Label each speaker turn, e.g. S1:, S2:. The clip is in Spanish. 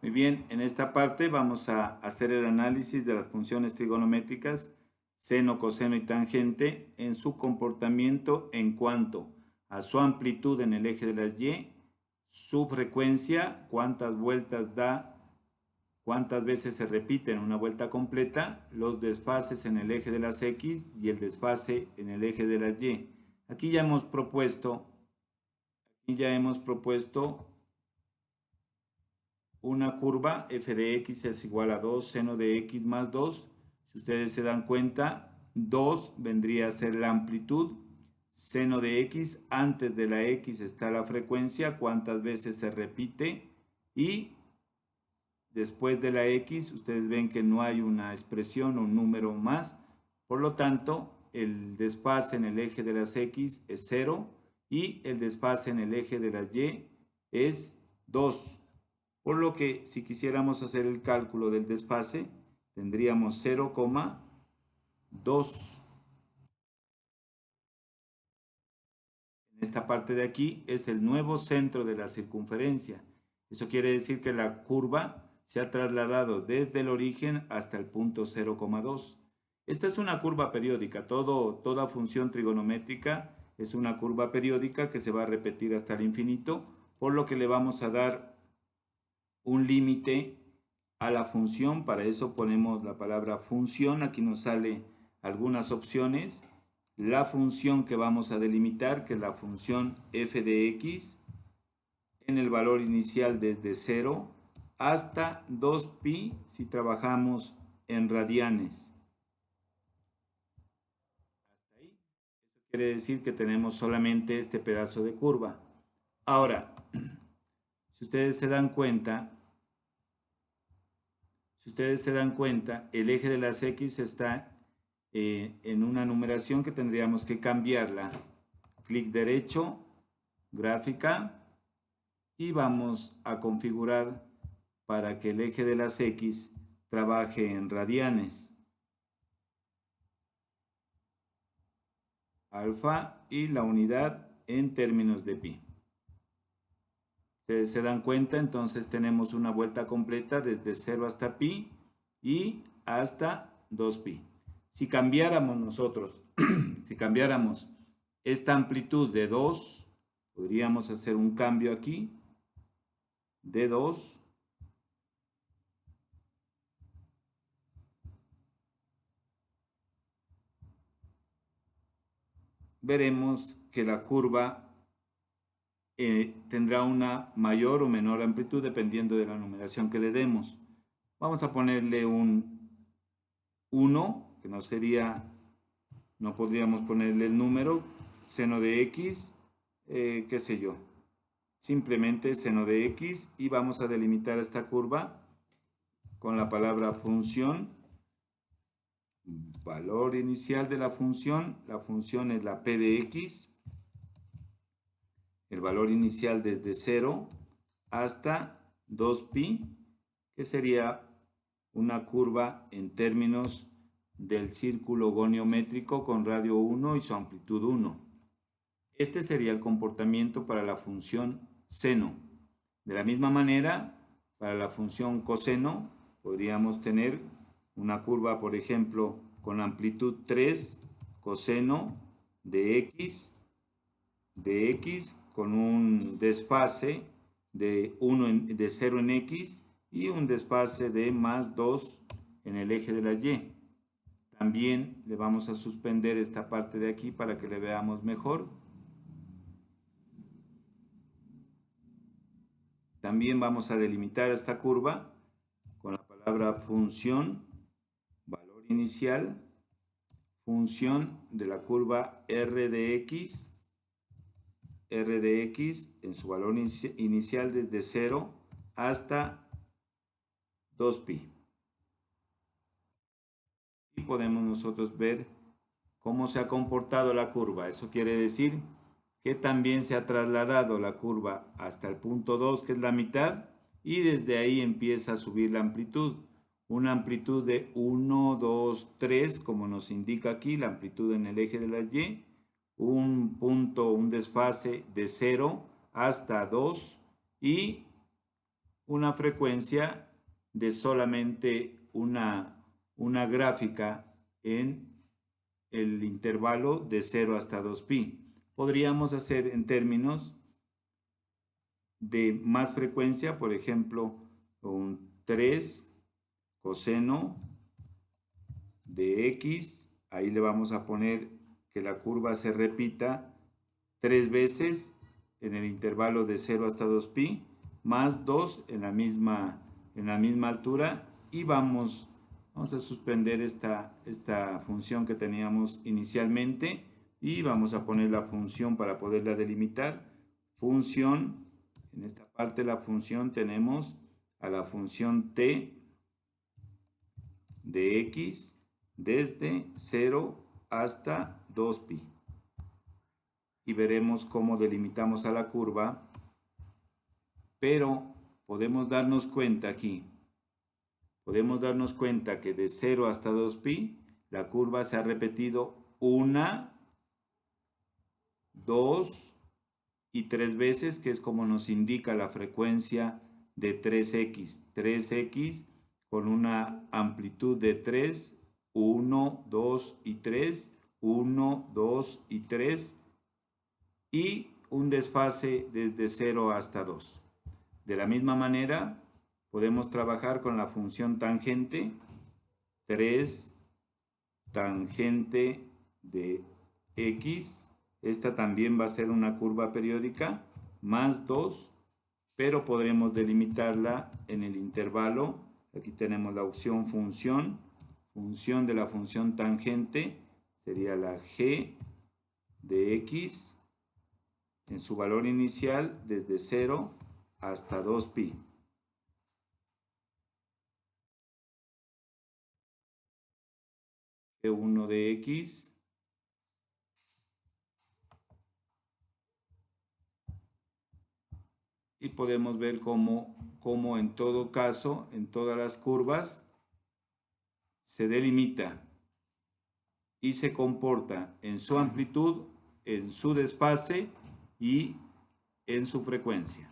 S1: Muy bien, en esta parte vamos a hacer el análisis de las funciones trigonométricas seno, coseno y tangente en su comportamiento en cuanto a su amplitud en el eje de las y, su frecuencia, cuántas vueltas da, cuántas veces se repite en una vuelta completa, los desfases en el eje de las x y el desfase en el eje de las y. Aquí ya hemos propuesto una curva f de x es igual a 2 seno de x más 2. Si ustedes se dan cuenta, 2 vendría a ser la amplitud. Seno de x, antes de la x está la frecuencia, cuántas veces se repite. Y después de la x, ustedes ven que no hay una expresión o un número más. Por lo tanto, el desfase en el eje de las x es 0 y el desfase en el eje de las y es 2. Por lo que si quisiéramos hacer el cálculo del desfase, tendríamos 0,2. En esta parte de aquí es el nuevo centro de la circunferencia. Eso quiere decir que la curva se ha trasladado desde el origen hasta el punto 0,2. Esta es una curva periódica. Toda función trigonométrica es una curva periódica que se va a repetir hasta el infinito, por lo que le vamos a dar un límite a la función. Para eso ponemos la palabra función. Aquí nos sale algunas opciones. La función que vamos a delimitar, que es la función f de x, en el valor inicial desde 0 hasta 2pi si trabajamos en radianes. Hasta ahí. Eso quiere decir que tenemos solamente este pedazo de curva. Ahora, si ustedes se dan cuenta, el eje de las x está en una numeración que tendríamos que cambiarla. Clic derecho, gráfica, y vamos a configurar para que el eje de las x trabaje en radianes. Alfa y la unidad en términos de pi. Ustedes se dan cuenta, entonces tenemos una vuelta completa desde 0 hasta pi y hasta 2pi. Si cambiáramos nosotros, si cambiáramos esta amplitud de 2, podríamos hacer un cambio aquí de 2. Veremos que la curva tendrá una mayor o menor amplitud dependiendo de la numeración que le demos. Vamos a ponerle un 1, que no podríamos ponerle el número, seno de x, qué sé yo, simplemente seno de x, y vamos a delimitar esta curva con la palabra función, valor inicial de la función es la p de x, el valor inicial desde 0 hasta 2pi, que sería una curva en términos del círculo goniométrico con radio 1 y su amplitud 1. Este sería el comportamiento para la función seno. De la misma manera, para la función coseno, podríamos tener una curva, por ejemplo, con amplitud 3, coseno de x con un desfase de 0 en x y un desfase de más 2 en el eje de la y. También le vamos a suspender esta parte de aquí para que le veamos mejor. También vamos a delimitar esta curva con la palabra función, valor inicial, función de la curva r de x en su valor inicial desde 0 hasta 2pi. Y podemos nosotros ver cómo se ha comportado la curva. Eso quiere decir que también se ha trasladado la curva hasta el punto 2, que es la mitad, y desde ahí empieza a subir la amplitud. Una amplitud de 1, 2, 3, como nos indica aquí, la amplitud en el eje de la y, un desfase de 0 hasta 2 y una frecuencia de solamente una gráfica en el intervalo de 0 hasta 2pi. Podríamos hacer en términos de más frecuencia, por ejemplo, un 3 coseno de x. Ahí le vamos a poner que la curva se repita 3 veces en el intervalo de 0 hasta 2pi, más 2 en la misma altura, y vamos a suspender esta función que teníamos inicialmente y vamos a poner la función para poderla delimitar. Función, en esta parte de la función tenemos a la función t de x desde 0 hasta 2pi. Y veremos cómo delimitamos a la curva, pero podemos darnos cuenta aquí. Podemos darnos cuenta que de 0 hasta 2pi la curva se ha repetido 1, 2 y 3 veces, que es como nos indica la frecuencia de 3x. 3x con una amplitud de 3, 1, 2 y 3, 1, 2 y 3, y un desfase desde 0 hasta 2. De la misma manera, podemos trabajar con la función tangente, 3 tangente de x. Esta también va a ser una curva periódica, más 2, pero podremos delimitarla en el intervalo. Aquí tenemos la opción función. Función de la función tangente sería la g de x en su valor inicial desde 0 hasta 2pi. G1 de x y podemos ver cómo en todo caso, en todas las curvas, se delimita y se comporta en su amplitud, en su desfase y en su frecuencia.